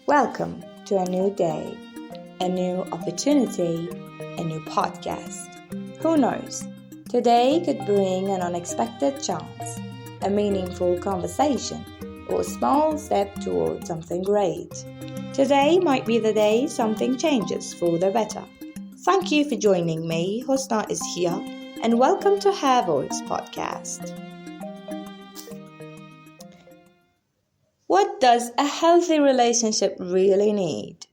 Welcome to a new day, a new opportunity, a new podcast. Who knows? Today could bring an unexpected chance, a meaningful conversation, or a small step towards something great. Today might be the day something changes for the better. Thank you for joining me. Hosna is here, and welcome to Her Voice podcast. What does a healthy relationship really need?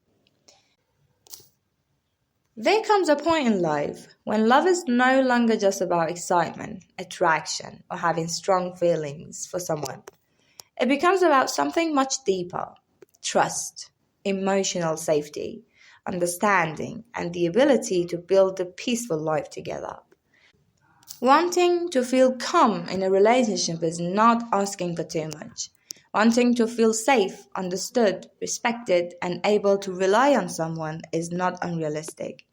There comes a point in life when love is no longer just about excitement, attraction, or having strong feelings for someone. It becomes about something much deeper: trust, emotional safety, understanding, and the ability to build a peaceful life together. Wanting to feel calm in a relationship is not asking for too much. Wanting to feel safe, understood, respected, and able to rely on someone is not unrealistic.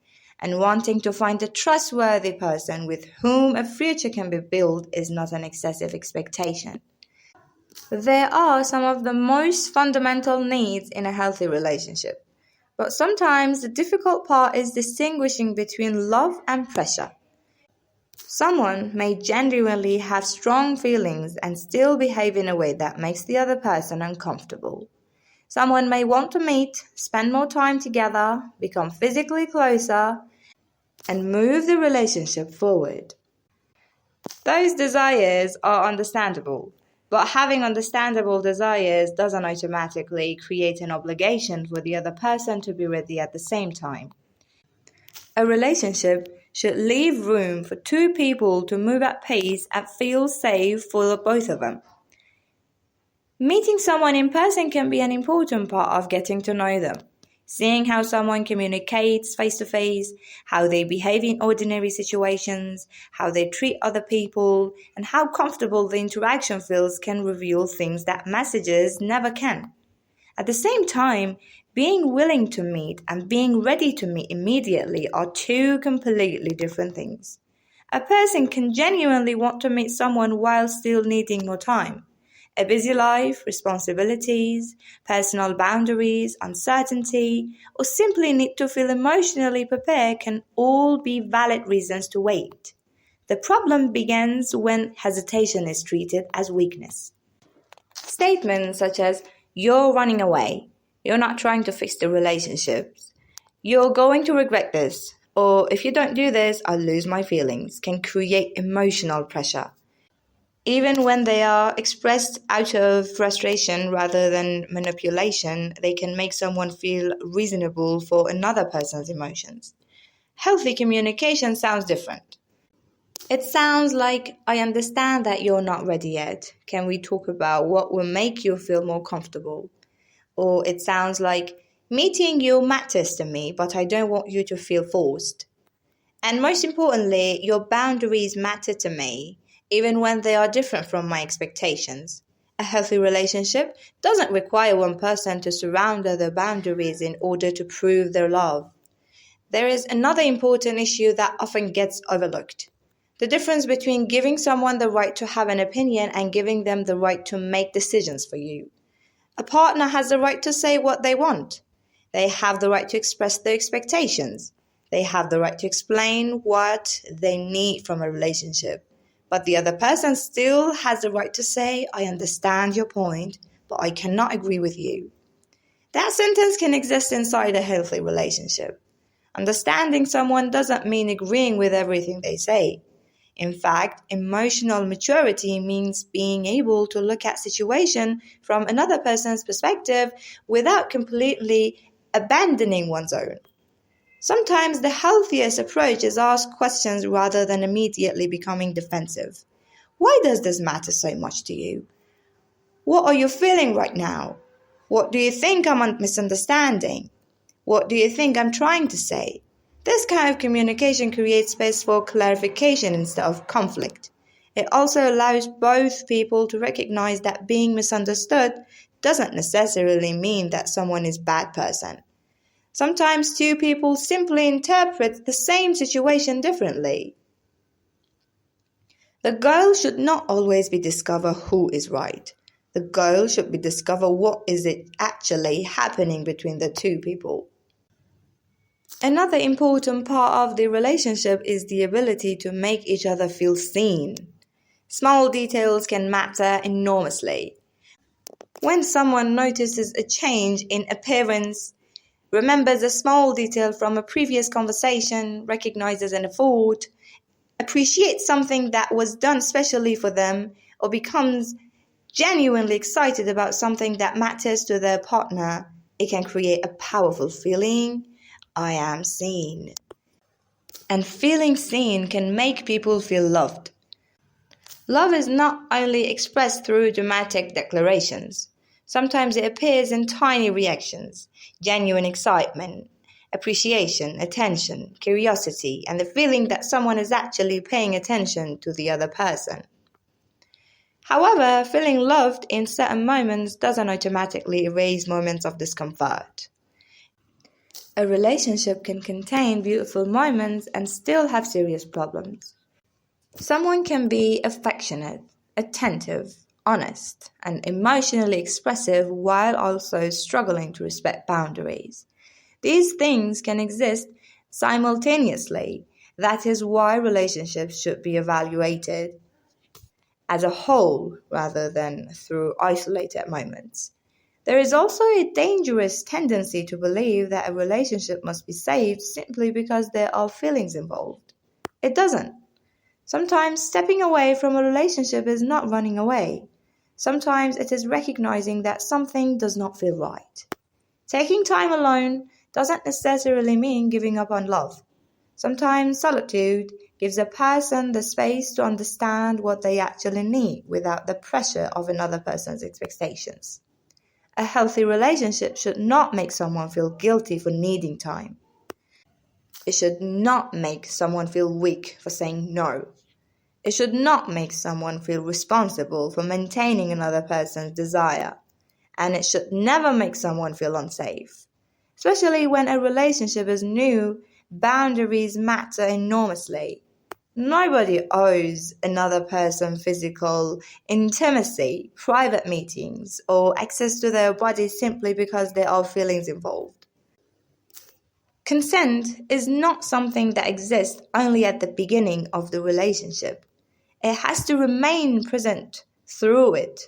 And wanting to find a trustworthy person with whom a future can be built is not an excessive expectation. There are some of the most fundamental needs in a healthy relationship. But sometimes the difficult part is distinguishing between love and pressure. Someone may genuinely have strong feelings and still behave in a way that makes the other person uncomfortable. Someone may want to meet, spend more time together, become physically closer, and move the relationship forward. Those desires are understandable, but having understandable desires doesn't automatically create an obligation for the other person to be ready at the same time. A relationship should leave room for two people to move at pace and feel safe for both of them. Meeting someone in person can be an important part of getting to know them. Seeing how someone communicates face to face, how they behave in ordinary situations, how they treat other people, and how comfortable the interaction feels can reveal things that messages never can. At the same time, being willing to meet and being ready to meet immediately are two completely different things. A person can genuinely want to meet someone while still needing more time. A busy life, responsibilities, personal boundaries, uncertainty, or simply need to feel emotionally prepared can all be valid reasons to wait. The problem begins when hesitation is treated as weakness. Statements such as, "You're running away," "You're not trying to fix the relationships," "You're going to regret this," or "If you don't do this, I'll lose my feelings," can create emotional pressure. Even when they are expressed out of frustration rather than manipulation, they can make someone feel reasonable for another person's emotions. Healthy communication sounds different. It sounds like, "I understand that you're not ready yet. Can we talk about what will make you feel more comfortable?" Or it sounds like, "Meeting you matters to me, but I don't want you to feel forced." And most importantly, your boundaries matter to me, even when they are different from my expectations. A healthy relationship doesn't require one person to surround other boundaries in order to prove their love. There is another important issue that often gets overlooked: the difference between giving someone the right to have an opinion and giving them the right to make decisions for you. A partner has the right to say what they want. They have the right to express their expectations. They have the right to explain what they need from a relationship. But the other person still has the right to say, "I understand your point, but I cannot agree with you." That sentence can exist inside a healthy relationship. Understanding someone doesn't mean agreeing with everything they say. In fact, emotional maturity means being able to look at situation from another person's perspective without completely abandoning one's own. Sometimes the healthiest approach is ask questions rather than immediately becoming defensive. Why does this matter so much to you? What are you feeling right now? What do you think I'm misunderstanding? What do you think I'm trying to say? This kind of communication creates space for clarification instead of conflict. It also allows both people to recognize that being misunderstood doesn't necessarily mean that someone is a bad person. Sometimes two people simply interpret the same situation differently. The goal should not always be discover who is right. The goal should be discover what is it actually happening between the two people. Another important part of the relationship is the ability to make each other feel seen. Small details can matter enormously. When someone notices a change in appearance, remembers a small detail from a previous conversation, recognizes an effort, appreciates something that was done specially for them, or becomes genuinely excited about something that matters to their partner, it can create a powerful feeling. I am seen. And feeling seen can make people feel loved. Love is not only expressed through dramatic declarations. Sometimes it appears in tiny reactions, genuine excitement, appreciation, attention, curiosity, and the feeling that someone is actually paying attention to the other person. However, feeling loved in certain moments doesn't automatically erase moments of discomfort. A relationship can contain beautiful moments and still have serious problems. Someone can be affectionate, attentive, honest, and emotionally expressive while also struggling to respect boundaries. These things can exist simultaneously. That is why relationships should be evaluated as a whole rather than through isolated moments. There is also a dangerous tendency to believe that a relationship must be saved simply because there are feelings involved. It doesn't. Sometimes stepping away from a relationship is not running away. Sometimes it is recognizing that something does not feel right. Taking time alone doesn't necessarily mean giving up on love. Sometimes solitude gives a person the space to understand what they actually need without the pressure of another person's expectations. A healthy relationship should not make someone feel guilty for needing time. It should not make someone feel weak for saying no. It should not make someone feel responsible for maintaining another person's desire. And it should never make someone feel unsafe. Especially when a relationship is new, boundaries matter enormously. Nobody owes another person physical intimacy, private meetings, or access to their body simply because there are feelings involved. Consent is not something that exists only at the beginning of the relationship. It has to remain present through it.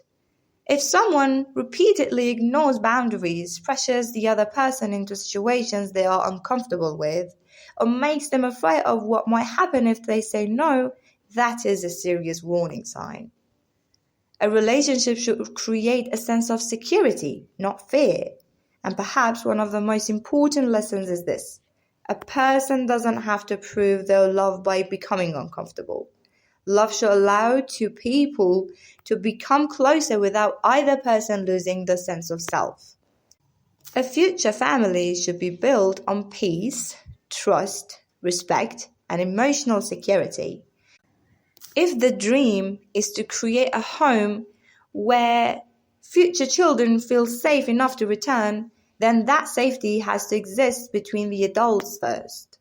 If someone repeatedly ignores boundaries, pressures the other person into situations they are uncomfortable with, or makes them afraid of what might happen if they say no, that is a serious warning sign. A relationship should create a sense of security, not fear. And perhaps one of the most important lessons is this: a person doesn't have to prove their love by becoming uncomfortable. Love should allow two people to become closer without either person losing the sense of self. A future family should be built on peace, trust, respect, and emotional security. If the dream is to create a home where future children feel safe enough to return, then that safety has to exist between the adults first.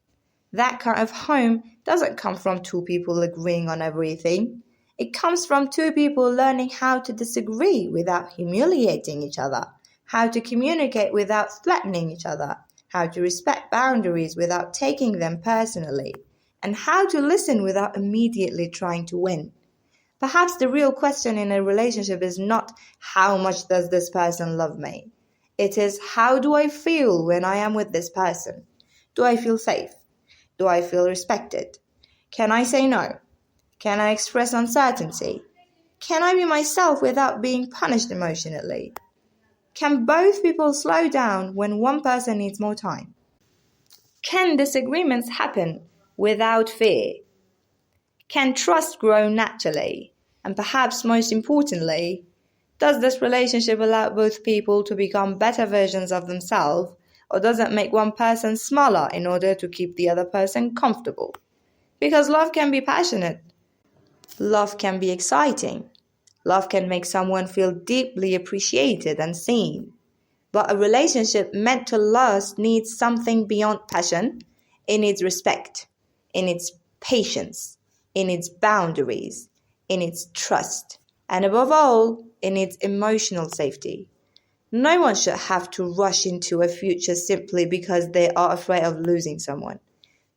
That kind of home doesn't come from two people agreeing on everything. It comes from two people learning how to disagree without humiliating each other, how to communicate without threatening each other, how to respect boundaries without taking them personally, and how to listen without immediately trying to win. Perhaps the real question in a relationship is not how much does this person love me? It is how do I feel when I am with this person? Do I feel safe? Do I feel respected? Can I say no? Can I express uncertainty? Can I be myself without being punished emotionally? Can both people slow down when one person needs more time? Can disagreements happen without fear? Can trust grow naturally? And perhaps most importantly, does this relationship allow both people to become better versions of themselves, or does it make one person smaller in order to keep the other person comfortable? Because love can be passionate. Love can be exciting. Love can make someone feel deeply appreciated and seen. But a relationship meant to last needs something beyond passion. It needs respect. It needs patience. It needs boundaries. It needs trust. And above all, it needs emotional safety. No one should have to rush into a future simply because they are afraid of losing someone.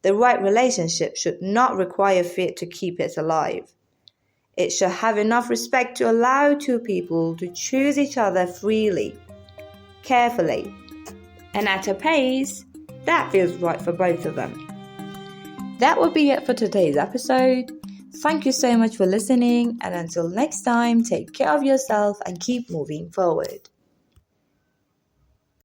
The right relationship should not require fear to keep it alive. It should have enough respect to allow two people to choose each other freely, carefully, and at a pace that feels right for both of them. That will be it for today's episode. Thank you so much for listening, and until next time, take care of yourself and keep moving forward.